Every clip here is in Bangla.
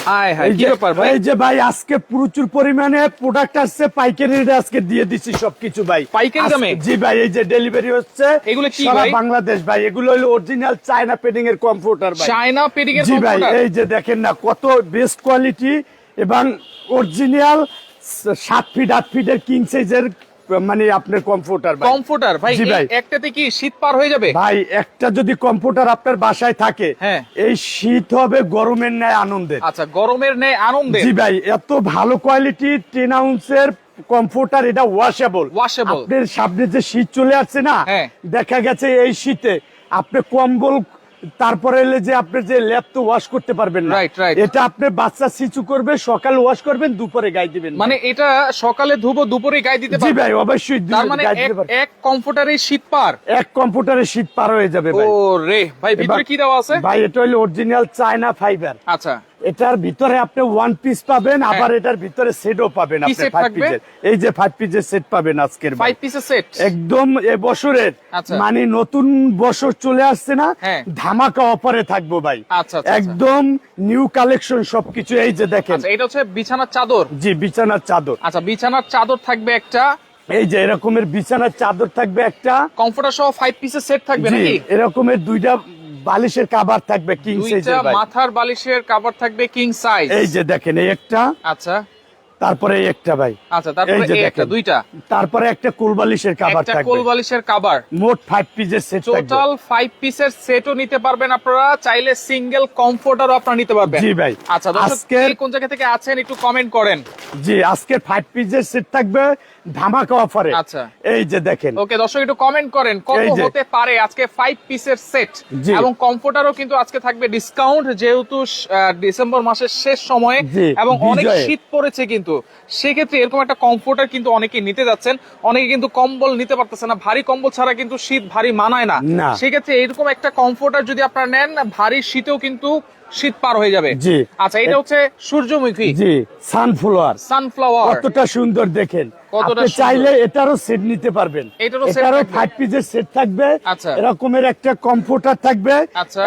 হাই হাই, কি ব্যাপার ভাই? এই যে ভাই আজকে প্রচুর পরিমাণে প্রোডাক্ট আসছে, পাইকারি রেটে আজকে দিয়ে দিচ্ছি সবকিছু ভাই, পাইকারি দামে? জি ভাই, এই যে ডেলিভারি হচ্ছে এগুলো কি সারা ভাই? বাংলাদেশ ভাই। এগুলো হলো অরিজিনাল চায়না পেডিং এর কম্পিউটার ভাই। চায়না পেডিং এর জি ভাই, কম্পিউটার? এই যে দেখেন না কত বেস্ট কোয়ালিটি এবং অরিজিনাল 7 ফিট 8 ফিটের কিং সাইজের মানে আপনার কম্পিউটার ভাই। কম্পিউটার ভাই, জি ভাই। একটাতে কি শীত পার হয়ে যাবে ভাই একটা যদি কম্পিউটার আপনার বাসায় থাকে, হ্যাঁ, এই শীত হবে গরমের ন্যায় আনন্দের। আচ্ছা, গরমের নেই আনন্দে। জি ভাই, এত ভালো কোয়ালিটি 10 আউন্সের কম্পিউটার, এটা ওয়াশেবল। আপনার সামনে যে শীত চলে আসছে না, দেখা গেছে এই শীতে আপনি কম্বল, তারপরে এলে যে আপনি যে ল্যাপ তো ওয়াশ করতে পারবেন না, এটা আপনি বাচ্চা শিশু করবে, সকাল ওয়াশ করবেন, দুপুরে গায়ে দিবেন। মানে এটা সকালে ধুবো, দুপুরে গায়ে দিতে পারবেন? জি ভাই, অবশ্যই। তার মানে এক কম্পিউটারে শীত পার, এক কম্পিউটারে শীত পার হয়ে যাবে ভাই। ও রে ভাই, ভিতরে কি দেওয়া আছে ভাই? এটা হলো অরিজিনাল চায়না ফাইবার। আচ্ছা, এটার ভিতরে আপনি ওয়ান পিস পাবেন, আবার এটার ভিতরে সেটও পাবেন। আপনি 5 পিসের, এই যে 5 পিসের সেট পাবেন আজকের। 5 পিসের সেট একদম এবছরের মানে নতুন বছর চলে আসছে না, ধামাকা অফারে থাকবো ভাই। একদম নিউ কালেকশন সবকিছু। এই যে দেখেন, এটা হচ্ছে বিছানার চাদর। জি, বিছানার চাদর। আচ্ছা, বিছানার চাদর থাকবে একটা, এই যে এরকমের বিছানার চাদর থাকবে একটা, কমফোর্টার সহ 5 পিসের সেট থাকবে নাকি? এরকমের দুইটা বালিশের কভার থাকবে কিং সাইজের ভাই। মাথার বালিশের কভার থাকবে কিং সাইজ। এই যে দেখেন, এই একটা, আচ্ছা, তারপরে একটা ভাই, আচ্ছা, তারপরে এই একটা, দুইটা, তারপরে একটা কোলবালিশের কভার থাকবে, একটা কোলবালিশের কভার। মোট 5 পিসের সেট থাকবে। টোটাল 5 পিসের সেটও নিতে পারবেন আপনারা, চাইলে সিঙ্গেল কমফোর্টারও আপনারা নিতে পারবেন। জি ভাই। আচ্ছা, আজকে কোন জায়গা থেকে আছেন একটু কমেন্ট করেন। জি, আজকে 5 পিসের সেট থাকবে ধামাকা অফারে। আচ্ছা, এই যে দেখেন। ওকে দর্শক, একটু কমেন্ট করেন কত হতে পারে আজকে 5 পিসের সেট। এবং কমফোর্টারও কিন্তু আজকে থাকবে ডিসকাউন্ট, যেহেতু ডিসেম্বর মাসের শেষ সময়ে এবং অনেক শীত পড়েছে, কিন্তু সেক্ষেত্রে এরকম একটা কমফোর্টার কিন্তু অনেকে নিতে যাচ্ছেন। অনেকে কিন্তু কম্বল নিতে পারতেছে না, ভারী কম্বল ছাড়া কিন্তু শীত ভারী মানায় না। সেক্ষেত্রে এরকম একটা কমফোর্টার যদি আপনারা নেন, ভারী শীতেও কিন্তু শীত পার হয়ে যাবে। জি, আচ্ছা, এটা হচ্ছে সূর্যমুখী। জি, সানফ্লাওয়ার। কতটা সুন্দর দেখেন। আপনি চাইলে এটারও সেট নিতে পারবেন, এটারও 5 পিসের সেট থাকবে। এরকমের একটা কমফোর্টার থাকবে,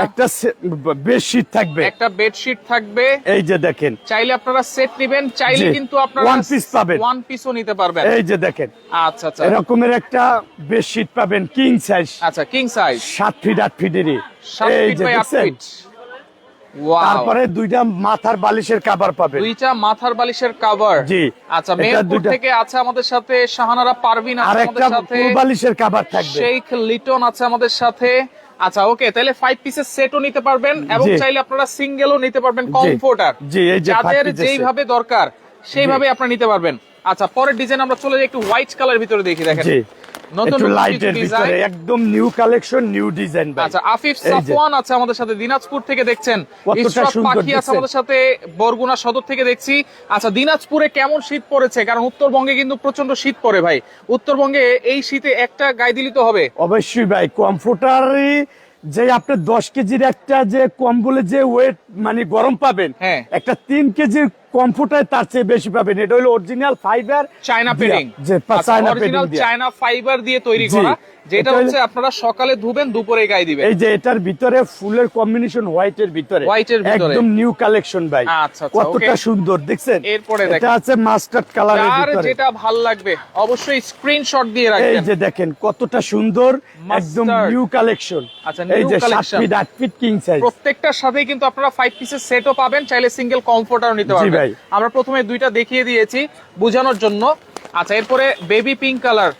একটা বেডশিট থাকবে, একটা বেডশিট থাকবে। এই যে দেখেন, চাইলে আপনারা সেট নেবেন, চাইলে কিন্তু আপনারা ওয়ান পিস পাবেন, ওয়ান পিসও নিতে পারবেন। এই যে দেখেন। আচ্ছা, আচ্ছা, এরকমের একটা বেডশিট পাবেন কিং সাইজ। আচ্ছা, কিং সাইজ 7 ফিট 8 ফিটেরই, 7 ফিট বাই 8 ফিট। তারপরে দুইটা মাথার বালিশের কভার পাবেন, দুইটা মাথার বালিশের কভার। জি, আচ্ছা, মেহেরপুর থেকে আছে আমাদের সাথে শাহানারা পারভিন, আছে আমাদের সাথে বালিশের কভার থাকবে, শেখ লিটন আছে আমাদের সাথে। আচ্ছা, ওকে, তাহলে 5 পিসের সেটও নিতে পারবেন এবং চাইলে আপনারা সিঙ্গেলও নিতে পারবেন কমফোর্টার। যাদের যেইভাবে দরকার সেইভাবে আপনারা নিতে পারবেন। আচ্ছা, পরের ডিজাইন আমরা চলে যাই একটু হোয়াইট কালার ভিতরে দেখি। দেখেন, নতুন লাইটের ভিতরে একদম নিউ কালেকশন, নিউ ডিজাইন ভাই। আচ্ছা, আফিফ সাফওয়ান আছে আমাদের সাথে দিনাজপুর থেকে দেখছেন, ইসরাত পাখি আছে আমাদের সাথে বরগুনা সদর থেকে দেখছি। আচ্ছা, দিনাজপুরে কেমন শীত পড়েছে? কারণ উত্তরবঙ্গে কিন্তু প্রচন্ড শীত পড়ে ভাই। উত্তরবঙ্গে এই শীতে একটা গায়ে দিলি তো হবে। অবশ্যই ভাই, কমফোর্টারই যে আপনি 10 কেজির একটা যে কম্বলে যে ওয়েট মানে গরম পাবেন, একটা 3 কেজির কমফোর্টার তার চেয়ে বেশি পাবেন। এটা হলো original fibre China padding, original China fibre দিয়ে তৈরি করা, যেটা হচ্ছে আপনারা সকালে ধুবেন, দুপুরে গায়ে দিবেন। এই যে এটার ভিতরে ফুলের কম্বিনেশন হোয়াইটের ভিতরে, একদম নিউ কালেকশন ভাই। আচ্ছা, কতটা সুন্দর দেখছেন। এরপরে এটা আছে মাস্টার্ড কালারের ভিতরে, যেটা ভালো লাগবে অবশ্যই স্ক্রিনশট দিয়ে রাখবেন। এই যে দেখেন কতটা সুন্দর, একদম নিউ কালেকশন। আচ্ছা, এই যে 7 ফিট 8 ফিট কিং সাইজ, প্রত্যেকটার সাথেই কিন্তু আপনারা 5 পিসের সেটও পাবেন, চাইলে সিঙ্গেল কমফোর্টারও নিতে পারবেন। আমরা প্রথমে দুইটা দেখিয়ে দিয়েছি বোঝানোর জন্য। আচ্ছা, এরপরে বেবি পিঙ্ক কালার,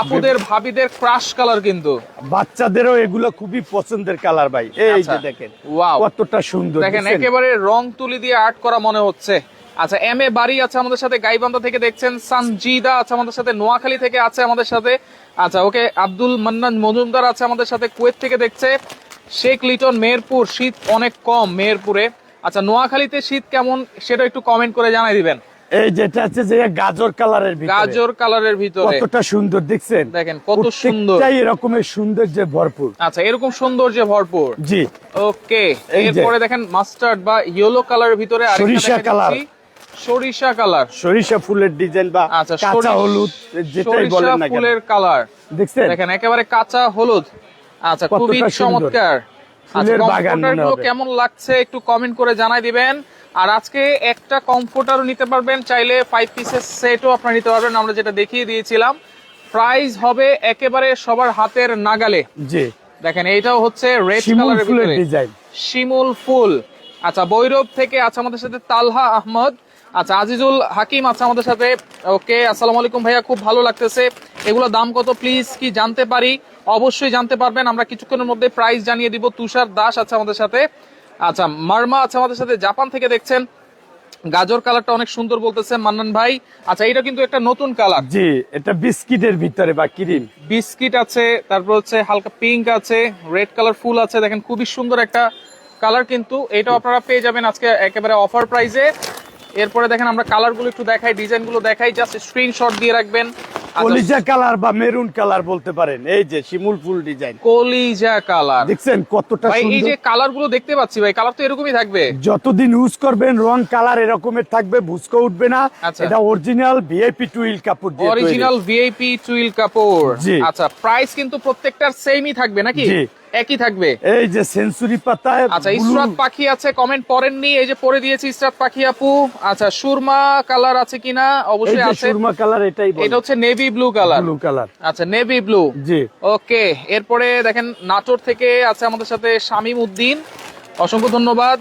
আপুদের ভাবিদের ক্রাশ কালার, কিন্তু বাচ্চাদেরও এগুলো খুবই পছন্দের কালার ভাই। এই যে দেখেন, ওয়াও, কতটা সুন্দর দেখেন, একেবারে রং তুলি দিয়ে আর্ট করা মনে হচ্ছে। আচ্ছা, এম এ বাড়ি আছে আমাদের সাথে গাইবান্ধা থেকে দেখছেন, সানজিদা আছে আমাদের সাথে নোয়াখালী থেকে আছে আমাদের সাথে। আচ্ছা, ওকে, আব্দুল মান্নান মজুমদার আছে আমাদের সাথে কুয়েত থেকে দেখছে। শেখ লিটন মেহেরপুর, শীত অনেক কম মেহেরপুরে। আচ্ছা, নোয়াখালীতে শীত কেমন সেটা একটু কমেন্ট করে জানাই দিবেন। এই যেটা আছে যে গাজর কালারের ভিতরে, গাজর কালারের ভিতরে কতটা সুন্দর দেখছেন। দেখেন কত সুন্দর, এরকমের সৌন্দর্যে ভরপুর। আচ্ছা, এরকম সৌন্দর্যে ভরপুর। জি, ওকে, এরপরে দেখেন মাস্টার্ড বা ইয়েলো কালারের ভিতরে সরিষা কালার, সরিষা কালার, সরিষা ফুলের ডিজাইন বা কাঁচা হলুদ, যেটাই বলেন না কেন, ফুলের কালার দেখছেন। দেখেন একেবারে কাঁচা হলুদ। আচ্ছা, খুবই চমৎকার। ফুলের বাগান কেমন লাগছে একটু কমেন্ট করে জানাই দিবেন। আর আজকে একটা কমফোর্টারও নিতে পারবেন, চাইলে 5 পিসের সেটও আপনারা নিতে পারবেন। আমরা যেটা দেখিয়ে দিয়েছিলাম, প্রাইস হবে একেবারে সবার হাতের নাগালে। জি দেখেন এইটাও হচ্ছে রেড কালারের ভিতরে ডিজাইন, শিমুল ফুল। আচ্ছা, বৈরব থেকে আছে আমাদের সাথে তালহা আহমদ। আচ্ছা, আজিজুল হাকিম আছে আমাদের সাথে। ওকে, আসসালামু আলাইকুম ভাইয়া, খুব ভালো লাগতেছে। এগুলো দাম কত প্লিজ কি জানতে পারি? অবশ্যই জানতে পারবেন, আমরা কিছুক্ষণের মধ্যে প্রাইস জানিয়ে দিব। তুষার দাস আছে আমাদের সাথে। আচ্ছা, মার্মা আছে আমাদের সাথে, জাপান থেকে দেখছেন। গাজর কালারটা অনেক সুন্দর বলতেছে মান্নান ভাই। আচ্ছা, এটা কিন্তু একটা নতুন কালার। জি, এটা বিস্কিটের ভিতরে বা ক্রিম বিস্কিট আছে, তারপর হচ্ছে হালকা পিঙ্ক আছে, রেড কালার ফুল আছে। দেখেন খুবই সুন্দর একটা কালার, কিন্তু এটাও আপনারা পেয়ে যাবেন আজকে একেবারে অফার প্রাইসে। এরপরে দেখেন আমরা কালারগুলো একটু দেখাই, ডিজাইনগুলো দেখাই, জাস্ট স্ক্রিনশট দিয়ে রাখবেন। কলিজা কালার বা মেরুন কালার বলতে পারেন। এই যে শিমুল ফুল ডিজাইন, কলিজা কালার, দেখছেন কতটা ভাই। সুন্দর। এই যে কালারগুলো দেখতে পাচ্ছি ভাই, কালার তো এরকমই থাকবে যতদিন ইউজ করবেন, রং কালার এরকমের থাকবে, ভুস্কো উঠবে না। আচ্ছা। এটা অরিজিনাল ভিআইপি টুইল কাপড় দিয়ে তৈরি। অরিজিনাল ভিআইপি টুইল কাপড়। জি। আচ্ছা, প্রাইস কিন্তু প্রত্যেকটার সেমই থাকবে নাকি? জি। একই থাকবে। এই যে সেঞ্চুরি পাতায়। আচ্ছা, ইসরাত পাখি আছে, কমেন্ট পড়েননি, এই যে পরে দিয়েছি ইসরাত পাখি আপু। আচ্ছা, সুরমা কালার আছে কিনা? অবশ্যই আছে। সুরমা কালার, এটাই বলে। এটা হচ্ছে navy blue colour. Blue colour. আচ্ছা, নেভি ব্লু। জি। ওকে, এরপরে দেখেন নাটোর থেকে আছে আমাদের সাথে শামীম উদ্দিন, অসংখ্য ধন্যবাদ।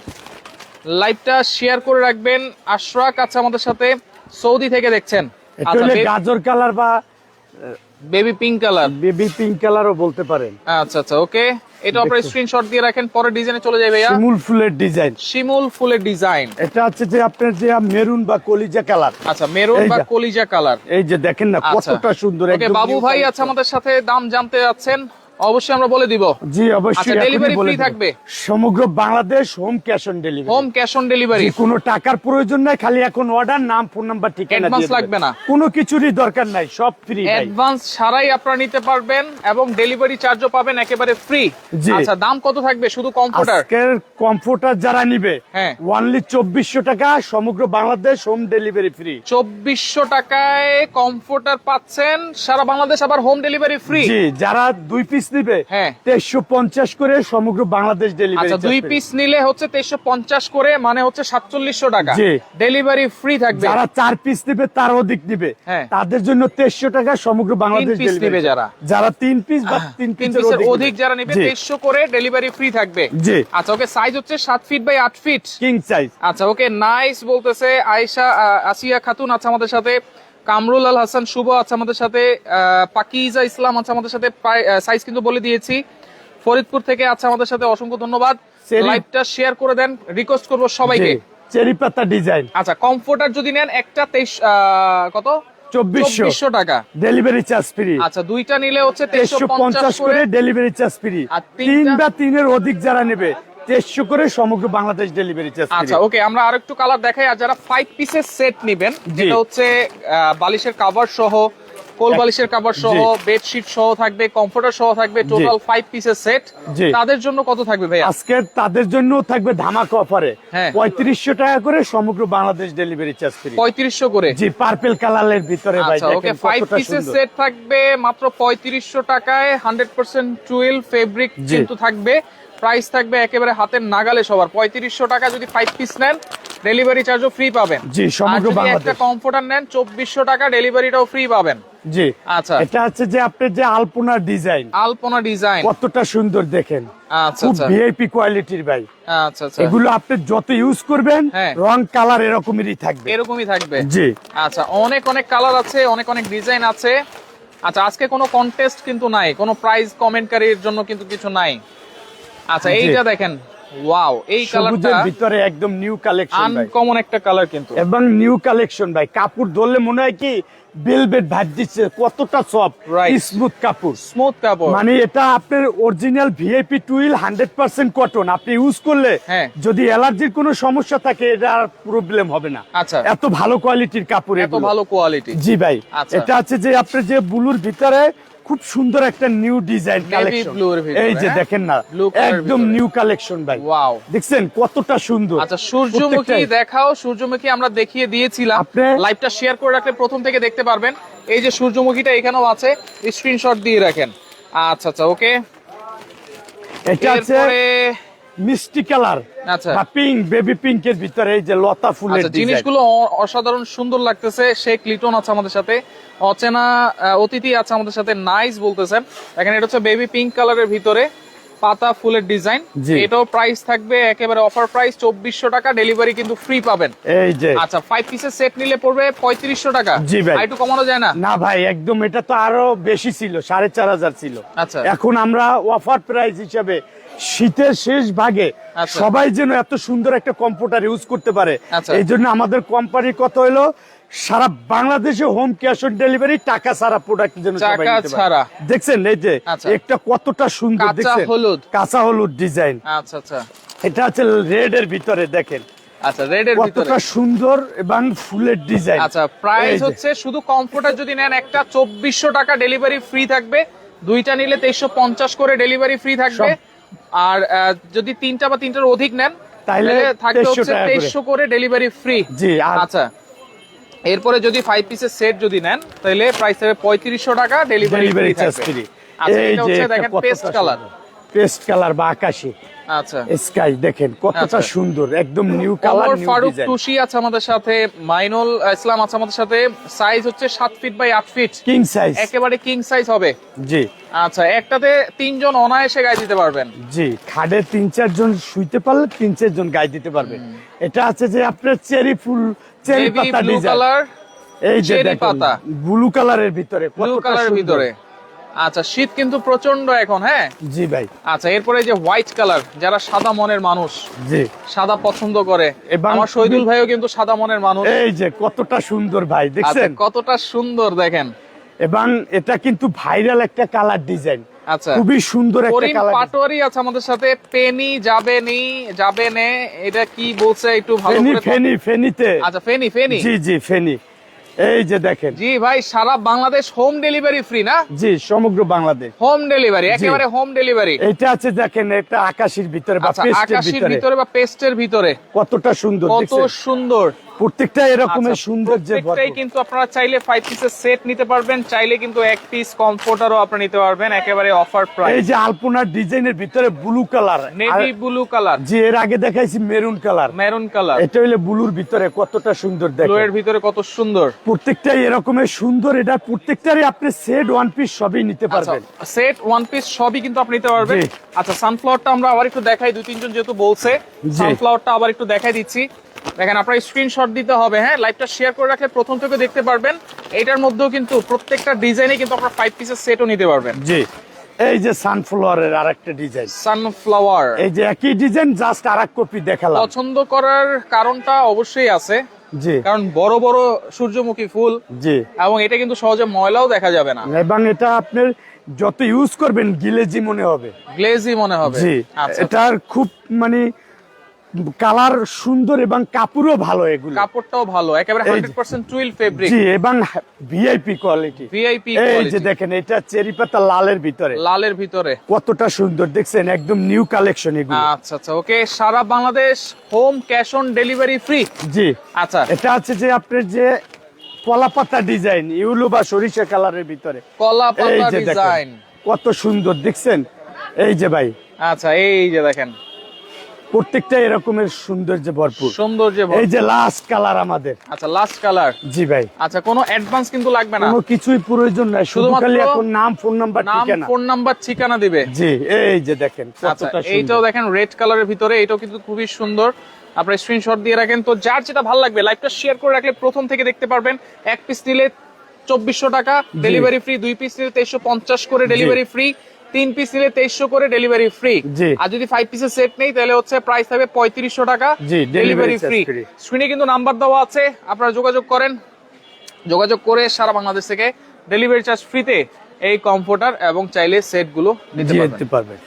লাইভটা শেয়ার করে রাখবেন। আশরাক আছে আমাদের সাথে, সৌদি থেকে দেখছেন। এটা আচ্ছা, হলো গাজর কালার বা baby pink colour, baby pink কালারও বলতে পারেন। আচ্ছা আচ্ছা, ওকে। এটা আপনারা স্ক্রিনশট দিয়ে রাখেন, পরে ডিজাইনে চলে যাবে ভাইয়া। শিমুল ফুলের ডিজাইন। শিমুল ফুলের ডিজাইন। এটা হচ্ছে যে আপনার যে মেরুন বা কলিজা কালার। আচ্ছা, মেরুন বা কলিজা কালার। এই যে দেখেন না আচ্ছা। কতটা সুন্দর। ওকে, বাবু ভাই আছে আমাদের সাথে, দাম জানতে যাচ্ছেন, অবশ্যই আমরা বলে দিব। জি অবশ্যই। আচ্ছা, ডেলিভারি ফ্রি থাকবে সমগ্র Bangladesh, home cash on delivery. Home cash on delivery. কোনো টাকার প্রয়োজন নাই, খালি এখন অর্ডার, নাম, ফোন নাম্বার, ঠিকানা দিয়ে অ্যাডভান্স দিবেন। লাগবে না, কোনো কিছুরই দরকার নাই, সব ফ্রি। অ্যাডভান্স ছাড়াই আপনারা নিতে পারবেন এবং ডেলিভারি চার্জও পাবেন একেবারে ফ্রি। জি। আচ্ছা, দাম কত থাকবে শুধু কমফোর্টার? আজকের কমফোর্টার যারা নিবে, হ্যাঁ, অনলি 2400 টাকা, সমগ্র বাংলাদেশ হোম ডেলিভারি ফ্রি। 2400 টাকায় কমফোর্টার পাচ্ছেন সারা বাংলাদেশ, আবার হোম ডেলিভারি ফ্রি। জি, যারা 2 পিস নিবে, হ্যাঁ, 2350 করে সমগ্র বাংলাদেশ ডেলিভারি। আচ্ছা, 2 পিস নিলে হচ্ছে 2350 করে, মানে হচ্ছে 4700 টাকা। জি। ডেলিভারি ফ্রি থাকবে। যারা 4 পিস নিবে, তার অধিক নিবে, হ্যাঁ, তাদের জন্য 2300 টাকা সমগ্র বাংলাদেশ 3 পিস নিবে ডেলিভারি। যারা 3 পিস বা 3 পিসের অধিক যারা নিবে, 2300 করে ডেলিভারি ফ্রি থাকবে। জি। আচ্ছা, ওকে, সাইজ হচ্ছে 7 feet by 8 feet, king size. আচ্ছা, ওকে, নাইস বলতেছে আয়েশা। আসিয়া খাতুন আছে আমাদের সাথে, কামরুল আল হাসান শুভ আছে আমাদের সাথে, পাকিজা ইসলাম আছে আমাদের সাথে। সাইজ কিন্তু বলে দিয়েছি। ফরিদপুর থেকে আছে আমাদের সাথে, অসংখ্য ধন্যবাদ। লাইভটা শেয়ার করে দেন, রিকোয়েস্ট করব সবাইকে। চেরি পাতা ডিজাইন। আচ্ছা, কমফোর্টার যদি নেন একটা 23 কত 2400 টাকা, ডেলিভারি চার্জ ফ্রি। আচ্ছা, দুইটা নিলে হচ্ছে 2350 করে ডেলিভারি চার্জ ফ্রি। আর 3 বা 3 এর অধিক যারা নেবে, 2300 করে সমগ্র বাংলাদেশ ডেলিভারি চার্জ ফ্রি। আচ্ছা, ওকে, আমরা আরেকটু কালার দেখাই। আর যারা 5 পিসের সেট নেবেন, যেটা হচ্ছে বালিশের কভার সহ, কোল বালিশের কভার সহ, বেডশিট সহ থাকবে, কমফোর্টার সহ থাকবে, টোটাল 5 পিসের সেট, তাদের জন্য কত থাকবে ভাই? আজকে তাদের জন্য থাকবে ধামাকা অফারে, 3500 টাকা করে সমগ্র বাংলাদেশ ডেলিভারি চার্জ ফ্রি। 3500 করে। জি, পার্পল কালারের ভিতরে ভাই। আচ্ছা, ওকে, 5 পিসের সেট থাকবে মাত্র 3500 টাকায়। 100% টুইল ফেব্রিক কিন্তু থাকবে। প্রাইস থাকবে একেবারে হাতের নাগালে সবার। 3500 টাকা যদি 5 পিস নেন, ডেলিভারি চার্জও ফ্রি পাবেন। জি, সমগ্র বাংলাদেশ। একটা কমফোর্টার নেন 2400 টাকা, ডেলিভারিটাও ফ্রি পাবেন। জি। আচ্ছা, এটা হচ্ছে যে আপনার যে আলপনা ডিজাইন, আলপনা ডিজাইন কতটা সুন্দর দেখেন। আচ্ছা খুব আচ্ছা, ভিআইপি কোয়ালিটির ভাই। আচ্ছা আচ্ছা, এগুলো আপনি যত ইউজ করবেন, রং কালার এরকমই থাকবে। এরকমই থাকবে। জি। আচ্ছা, অনেক অনেক কালার আছে, অনেক অনেক ডিজাইন আছে। আচ্ছা, আজকে কোনো কন্টেস্ট কিন্তু নাই, কোনো প্রাইজ কমেন্টকারীর জন্য কিন্তু কিছু নাই। আচ্ছা, এইটা দেখেন, ওয়াও, এই কালারটা ভিতরে একদম নিউ কালেকশন ভাই, আনকমন একটা কালার কিন্তু, এবং নিউ কালেকশন ভাই। কাপড় ধরলে মনে হয় কি বেলভেট ভাত দিচ্ছে, কতটা সফট, স্মুথ কাপড়, স্মুথ কাপড়। মানে এটা আপনার অরিজিনাল ভিআইপি টুইল 100% কটন। আপনি ইউজ করলে যদি অ্যালার্জির কোনো সমস্যা থাকে, এটা আর প্রবলেম হবে না। আচ্ছা, এত ভালো কোয়ালিটির কাপড়, এত ভালো কোয়ালিটি। জি ভাই। এটা আছে যে আপনার যে ব্লুর ভিতরে খুব সুন্দর একটা নিউ ডিজাইন কালেকশন। এই যে দেখেন না, একদম নিউ কালেকশন ভাই। ওয়াও, দেখছেন কতটা সুন্দর। আচ্ছা, সূর্যমুখী দেখাও। সূর্যমুখী আমরা দেখিয়ে দিয়েছিলাম, লাইভটা শেয়ার করে রাখলে প্রথম থেকে দেখতে পারবেন। এই যে সূর্যমুখীটা এখানেও আছে, স্ক্রিনশট দিয়ে রাখেন। আচ্ছা আচ্ছা, ওকে। এটা আছে মিষ্টি কালার, আচ্ছা পিঙ্ক, বেবি পিঙ্কের ভিতরে এই যে লতা ফুলের জিনিসগুলো অসাধারণ সুন্দর লাগতেছে। শেখ লিটন আছে আমাদের সাথে, অচেনা অতিথি আছে আমাদের সাথে, নাইস বলতেছেন। এখানে এটা হচ্ছে বেবি পিঙ্ক কালারের ভিতরে পাতা ফুলের ডিজাইন। এটাও প্রাইস থাকবে একেবারে অফার প্রাইস 2400 টাকা, ডেলিভারি কিন্তু ফ্রি পাবেন। এই যে আচ্ছা 5 পিসের সেট নিলে পড়বে 3500 টাকা। জি ভাই, একটু কমানো যায় না? না ভাই একদম, এটা তো আরো বেশি ছিল, 4500 ছিল। আচ্ছা এখন আমরা অফার প্রাইস হিসাবে শীতের শেষ ভাগে সবাই যেন এত সুন্দর একটা কম্পিউটার ইউজ করতে পারে, এই জন্য আমাদের কোম্পানির কথা হলো সারা বাংলাদেশে হোম ক্যাশ অন ডেলিভারি, টাকা ছাড়া প্রোডাক্ট যেন সবাই নিতে পারে। দেখছেন এই যে একটা কতটা সুন্দর, দেখছেন কাঁচা হলুদ ডিজাইন। আচ্ছা আচ্ছা, এটা আছে রেড এর ভিতরে, দেখেন আচ্ছা রেড এর ভিতরে কতটা সুন্দর এবং ফুলের ডিজাইন। আচ্ছা প্রাইস হচ্ছে শুধু কমফোর্টার যদি নেন একটা 2400 টাকা, ডেলিভারি ফ্রি থাকবে। দুইটা নিলে 2350 করে ডেলিভারি ফ্রি থাকবে। আর যদি তিনটা বা তিনটার অধিক নেন তাহলে থাকবে হচ্ছে 2300 করে ডেলিভারি ফ্রি। জি আচ্ছা, এরপরে যদি 5 পিসের সেট যদি নেন তাহলে প্রাইস হবে 3500 টাকা, ডেলিভারি ফ্রি থাকবে। আচ্ছা এটা হচ্ছে দেখেন পেস্ট কালার, পেস্ট কালার বা আকাশী আচ্ছা স্কাই, দেখেন কতটা সুন্দর, একদম নিউ কালার। ওমর ফারুক টুসি আছে আমাদের সাথে, মাইনুল ইসলাম আছে আমাদের সাথে। সাইজ হচ্ছে 7 feet by 8 feet, king size, একেবারে কিং সাইজ হবে। জি আচ্ছা, একটাতে 3 জন অনায়াসে গায়ে দিতে পারবেন। জি, খাটে 3-4 জন শুইতে পারলে 3-4 জন গায়ে দিতে পারবেন। এটা আছে যে আপনার চেরি ফুল, চেরি পাতা ডিজাইন, এই যে পাতা ব্লু কালারের ভিতরে, ব্লু কালারের ভিতরে। আচ্ছা শীত কিন্তু প্রচন্ড এখন। হ্যাঁ জি ভাই। আচ্ছা এরপরে যে হোয়াইট কালার, যারা সাদা মনের মানুষ, জি সাদা পছন্দ করে, আমার শহীদুল ভাইও কিন্তু সাদা মনের মানুষ। এই যে কতটা সুন্দর ভাই, দেখছেন কতটা সুন্দর দেখেন। এবং এটা কিন্তু ভাইরাল একটা কালার ডিজাইন। আচ্ছা খুবই সুন্দর একটা কালার। পাটোয়ারি আছে আমাদের সাথে, পেনি যাবে নে, এটা কি বলছে একটু ভালো করে। ফেনিতে। আচ্ছা ফেনি। জি জি ফেনি। এই যে দেখেন। জি ভাই, সারা বাংলাদেশ হোম ডেলিভারি ফ্রি না? জি সমগ্র বাংলাদেশ হোম ডেলিভারি, একেবারে হোম ডেলিভারি। এটা আছে দেখেন, একটা আকাশের ভিতরে বা আকাশের ভিতরে বা পেস্টের ভিতরে, কতটা সুন্দর, কত সুন্দর প্রত্যেকটা এরকমের সুন্দর। যে প্রত্যেকটাই কিন্তু আপনারা চাইলে 5 পিসের সেট নিতে পারবেন, চাইলে কিন্তু 1 পিস কমফোর্টারও আপনারা নিতে পারবেন, একেবারে অফার প্রাইস। এই যে আলপনার ডিজাইনের ভিতরে blue colour, navy blue colour. জি এর আগে দেখাইছি মেরুন কালার, এটা হইলে ব্লুর ভিতরে কতটা সুন্দর, দেখেন ব্লু এর ভিতরে কত সুন্দর। প্রত্যেকটাই এরকমের সুন্দর। এটা প্রত্যেকটারই আপনি সেট 1 পিস সবই নিতে পারবেন, সেট 1 পিস সবই কিন্তু আপনি নিতে পারবেন। আচ্ছা সানফ্লাওয়ারটা আমরা আবার একটু দেখাই, 2-3 জন যেহেতু বলছে, সানফ্লাওয়ারটা আবার একটু দেখাই দিচ্ছি। দেখেন আপনার স্ক্রিনশট দিতে হবে, হ্যাঁ লাইভটা শেয়ার করে রাখলে প্রথম থেকে দেখতে পারবেন। এটার মধ্যেও কিন্তু প্রত্যেকটা ডিজাইনে কিন্তু আপনারা 5 পিসের সেটও নিতে পারবেন। জি এই যে সানফ্লাওয়ারের আরেকটা ডিজাইন, সানফ্লাওয়ার এই যে একই ডিজাইন, জাস্ট আরেক কপি দেখালাম। পছন্দ করার কারণটা অবশ্যই আছে, জি কারণ বড় বড় সূর্যমুখী ফুল, জি এবং এটা কিন্তু সহজে ময়লাও দেখা যাবে না, এবং এটা আপনার যত ইউজ করবেন গ্লেজি মনে হবে, জি এটার খুব মানে কালার সুন্দর এবং কাপড়ও ভালো, এগুলো কাপড়টাও ভালো, একেবারে 100% টুইল ফেব্রিক, জি এবং ভিআইপি কোয়ালিটি, এই যে দেখেন এটা চেরি পাতা লালের ভিতরে কতটা সুন্দর, দেখছেন একদম নিউ কালেকশন এগুলো। আচ্ছা আচ্ছা ওকে, সারা Bangladesh home cash on delivery free. জি আচ্ছা, এটা আছে যে আপনার যে কলা পাতা ডিজাইন, ইউলো বা সরিষা কালারের ভিতরে কলা পাতা ডিজাইন, কত সুন্দর দেখছেন। এই যে ভাই, আচ্ছা এই যে দেখেন প্রত্যেকটা এরকমের সৌন্দর্য ভরপুর, এই যে লাস্ট কালার আমাদের। আচ্ছা লাস্ট কালার, জি ভাই। আচ্ছা কোনো অ্যাডভান্স কিন্তু লাগবে না, কোনো কিছুই প্রয়োজন নাই, শুধু খালি এখন নাম ফোন নাম্বার ঠিকানা দিবে। জি এই যে দেখেন কতটা সুন্দর। এইটাও দেখেন রেড কালারের ভিতরে, এটাও কিন্তু খুবই সুন্দর। আপনারা স্ক্রিনশট দিয়ে রাখেন, তো যার যেটা ভালো লাগবে লাইভটা শেয়ার করে রাখলে প্রথম থেকে দেখতে পারবেন। 1 পিস নিলে 2400 টাকা, ডেলিভারি ফ্রি। 2 পিস নিলে 2350 করে, ডেলিভারি ফ্রি। 3 পিস নিলে 2300 করে, ডেলিভারি ফ্রি। আর যদি 5 পিসের সেট নেই তাহলে হচ্ছে প্রাইস থাকবে 3500 টাকা, ডেলিভারি ফ্রি। স্ক্রিনে কিন্তু নাম্বার দেওয়া আছে, আপনারা যোগাযোগ করেন, যোগাযোগ করে সারা বাংলাদেশ থেকে ডেলিভারি চার্জ ফ্রিতে এই কমফোর্টার এবং চাইলে সেট গুলো নিতে পারবেন।